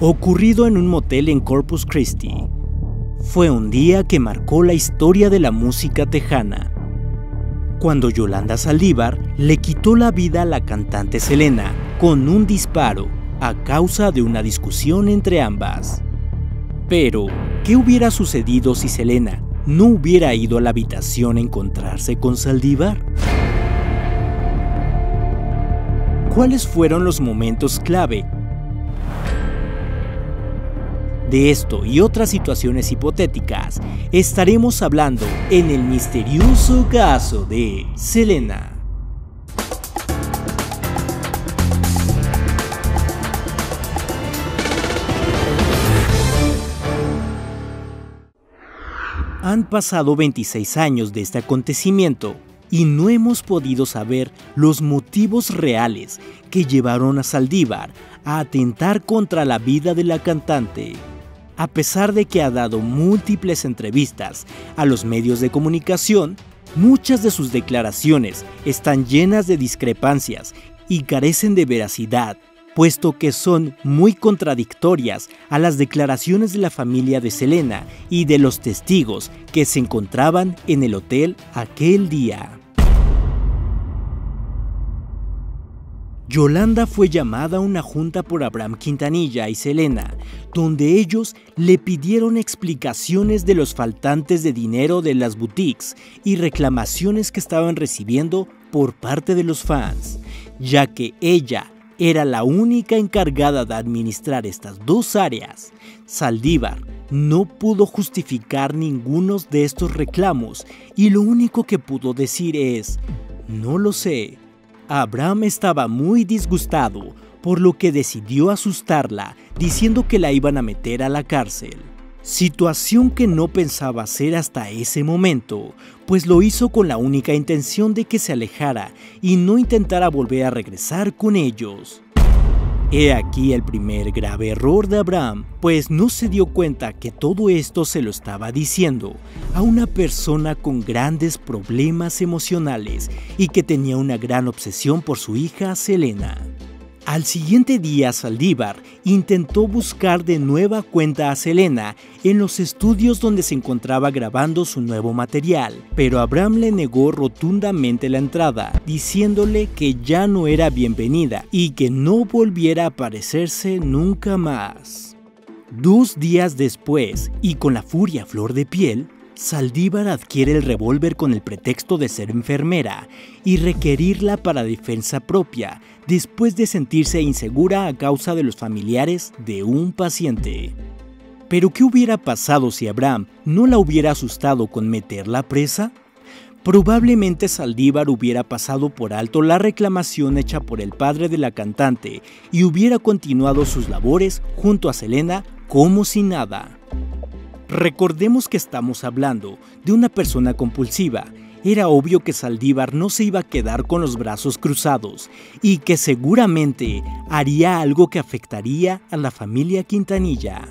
ocurrido en un motel en Corpus Christi. Fue un día que marcó la historia de la música tejana, cuando Yolanda Saldívar le quitó la vida a la cantante Selena con un disparo a causa de una discusión entre ambas. Pero, ¿qué hubiera sucedido si Selena no hubiera ido a la habitación a encontrarse con Saldívar? ¿Cuáles fueron los momentos clave? De esto y otras situaciones hipotéticas estaremos hablando en el misterioso caso de Selena. Han pasado 26 años de este acontecimiento y no hemos podido saber los motivos reales que llevaron a Saldívar a atentar contra la vida de la cantante. A pesar de que ha dado múltiples entrevistas a los medios de comunicación, muchas de sus declaraciones están llenas de discrepancias y carecen de veracidad, puesto que son muy contradictorias a las declaraciones de la familia de Selena y de los testigos que se encontraban en el hotel aquel día. Yolanda fue llamada a una junta por Abraham Quintanilla y Selena, donde ellos le pidieron explicaciones de los faltantes de dinero de las boutiques y reclamaciones que estaban recibiendo por parte de los fans, ya que ella era la única encargada de administrar estas dos áreas. Saldívar no pudo justificar ninguno de estos reclamos y lo único que pudo decir es: "No lo sé". Abraham estaba muy disgustado, por lo que decidió asustarla, diciendo que la iban a meter a la cárcel. Situación que no pensaba hacer hasta ese momento, pues lo hizo con la única intención de que se alejara y no intentara volver a regresar con ellos. He aquí el primer grave error de Abraham, pues no se dio cuenta que todo esto se lo estaba diciendo a una persona con grandes problemas emocionales y que tenía una gran obsesión por su hija Selena. Al siguiente día, Saldívar intentó buscar de nueva cuenta a Selena en los estudios donde se encontraba grabando su nuevo material, pero Abraham le negó rotundamente la entrada, diciéndole que ya no era bienvenida y que no volviera a aparecerse nunca más. 2 días después, y con la furia a flor de piel, Saldívar adquiere el revólver con el pretexto de ser enfermera y requerirla para defensa propia, después de sentirse insegura a causa de los familiares de un paciente. ¿Pero qué hubiera pasado si Abraham no la hubiera asustado con meterla presa? Probablemente Saldívar hubiera pasado por alto la reclamación hecha por el padre de la cantante y hubiera continuado sus labores junto a Selena como si nada. Recordemos que estamos hablando de una persona compulsiva. Era obvio que Saldívar no se iba a quedar con los brazos cruzados y que seguramente haría algo que afectaría a la familia Quintanilla.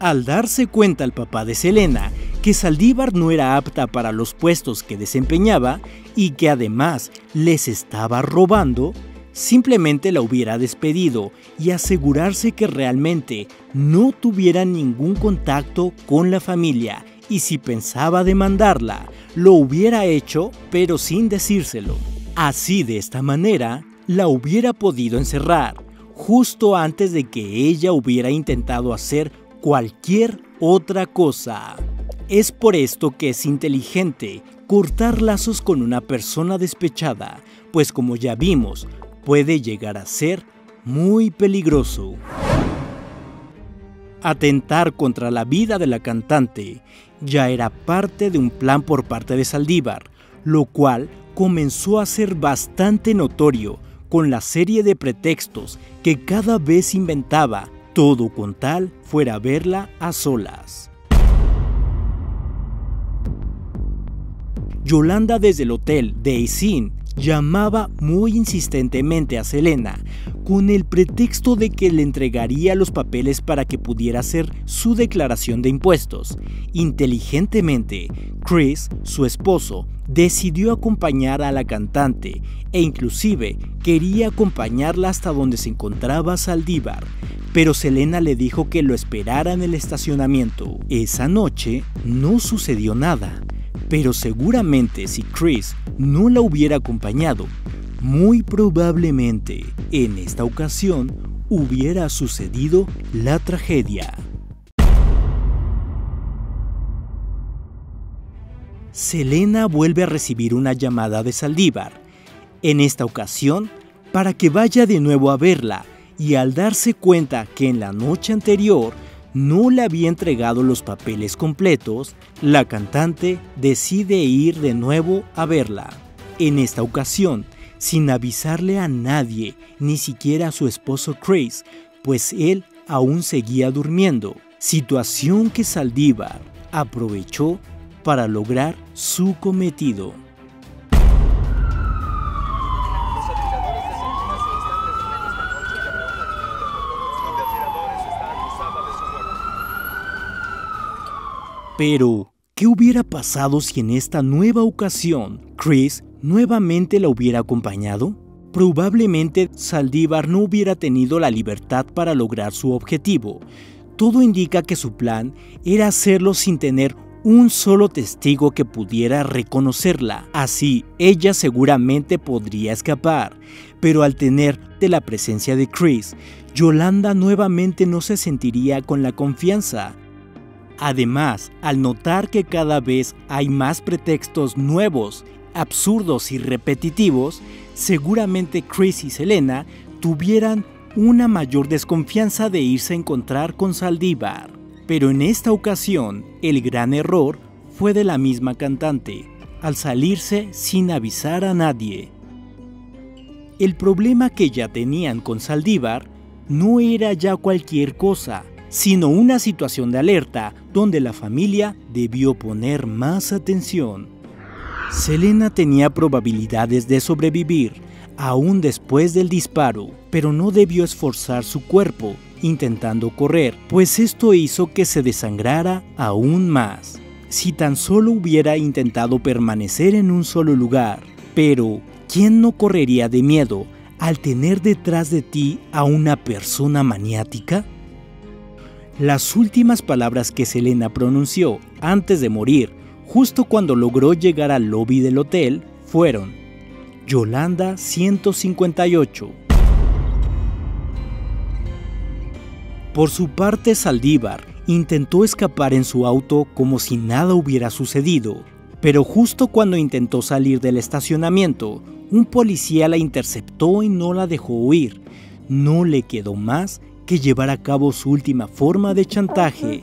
Al darse cuenta el papá de Selena que Saldívar no era apta para los puestos que desempeñaba y que además les estaba robando, simplemente la hubiera despedido y asegurarse que realmente no tuviera ningún contacto con la familia, y si pensaba demandarla, lo hubiera hecho pero sin decírselo. Así, de esta manera, la hubiera podido encerrar, justo antes de que ella hubiera intentado hacer cualquier otra cosa. Es por esto que es inteligente cortar lazos con una persona despechada, pues como ya vimos, puede llegar a ser muy peligroso. Atentar contra la vida de la cantante ya era parte de un plan por parte de Saldívar, lo cual comenzó a ser bastante notorio con la serie de pretextos que cada vez inventaba, todo con tal fuera a verla a solas. Yolanda, desde el hotel Days Inn, llamaba muy insistentemente a Selena con el pretexto de que le entregaría los papeles para que pudiera hacer su declaración de impuestos. Inteligentemente, Chris, su esposo, decidió acompañar a la cantante e inclusive quería acompañarla hasta donde se encontraba Saldívar, pero Selena le dijo que lo esperara en el estacionamiento. Esa noche no sucedió nada, pero seguramente si Chris no la hubiera acompañado, muy probablemente en esta ocasión hubiera sucedido la tragedia. Selena vuelve a recibir una llamada de Saldívar, en esta ocasión para que vaya de nuevo a verla, y al darse cuenta que en la noche anterior no le había entregado los papeles completos, la cantante decide ir de nuevo a verla. En esta ocasión, sin avisarle a nadie, ni siquiera a su esposo Chris, pues él aún seguía durmiendo, situación que Saldívar aprovechó para lograr su cometido. Pero, ¿qué hubiera pasado si en esta nueva ocasión Chris nuevamente la hubiera acompañado? Probablemente Saldívar no hubiera tenido la libertad para lograr su objetivo. Todo indica que su plan era hacerlo sin tener un solo testigo que pudiera reconocerla. Así, ella seguramente podría escapar, pero al tener de la presencia de Chris, Yolanda nuevamente no se sentiría con la confianza. Además, al notar que cada vez hay más pretextos nuevos, absurdos y repetitivos, seguramente Chris y Selena tuvieran una mayor desconfianza de irse a encontrar con Saldívar. Pero en esta ocasión, el gran error fue de la misma cantante, al salirse sin avisar a nadie. El problema que ya tenían con Saldívar no era ya cualquier cosa, sino una situación de alerta donde la familia debió poner más atención. Selena tenía probabilidades de sobrevivir, aún después del disparo, pero no debió esforzar su cuerpo intentando correr, pues esto hizo que se desangrara aún más. Si tan solo hubiera intentado permanecer en un solo lugar, pero ¿quién no correría de miedo al tener detrás de ti a una persona maniática? Las últimas palabras que Selena pronunció antes de morir, justo cuando logró llegar al lobby del hotel, fueron: Yolanda 158. Por su parte, Saldívar intentó escapar en su auto como si nada hubiera sucedido, pero justo cuando intentó salir del estacionamiento, un policía la interceptó y no la dejó huir. No le quedó más que llevar a cabo su última forma de chantaje.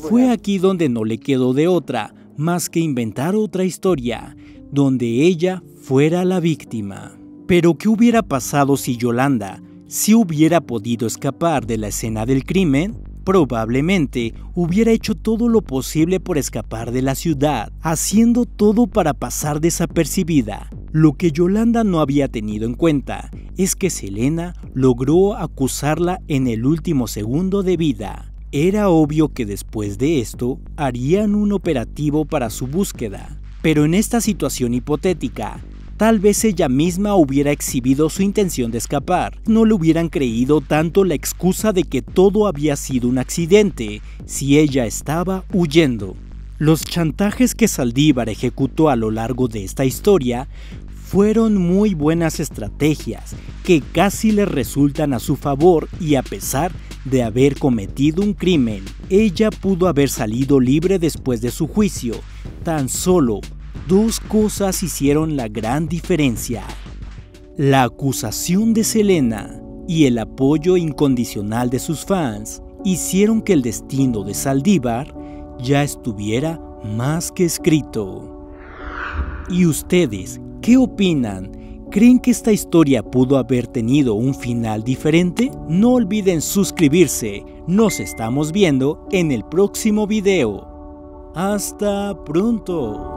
Fue aquí donde no le quedó de otra más que inventar otra historia, donde ella fuera la víctima. Pero ¿qué hubiera pasado si Yolanda sí hubiera podido escapar de la escena del crimen? Probablemente hubiera hecho todo lo posible por escapar de la ciudad, haciendo todo para pasar desapercibida. Lo que Yolanda no había tenido en cuenta es que Selena logró acusarla en el último segundo de vida. Era obvio que después de esto harían un operativo para su búsqueda, pero en esta situación hipotética, tal vez ella misma hubiera exhibido su intención de escapar. No le hubieran creído tanto la excusa de que todo había sido un accidente si ella estaba huyendo. Los chantajes que Saldívar ejecutó a lo largo de esta historia fueron muy buenas estrategias que casi le resultan a su favor, y a pesar de haber cometido un crimen, ella pudo haber salido libre después de su juicio. Tan solo dos cosas hicieron la gran diferencia: la acusación de Selena y el apoyo incondicional de sus fans hicieron que el destino de Saldívar ya estuviera más que escrito. ¿Y ustedes qué opinan? ¿Creen que esta historia pudo haber tenido un final diferente? No olviden suscribirse. Nos estamos viendo en el próximo video. ¡Hasta pronto!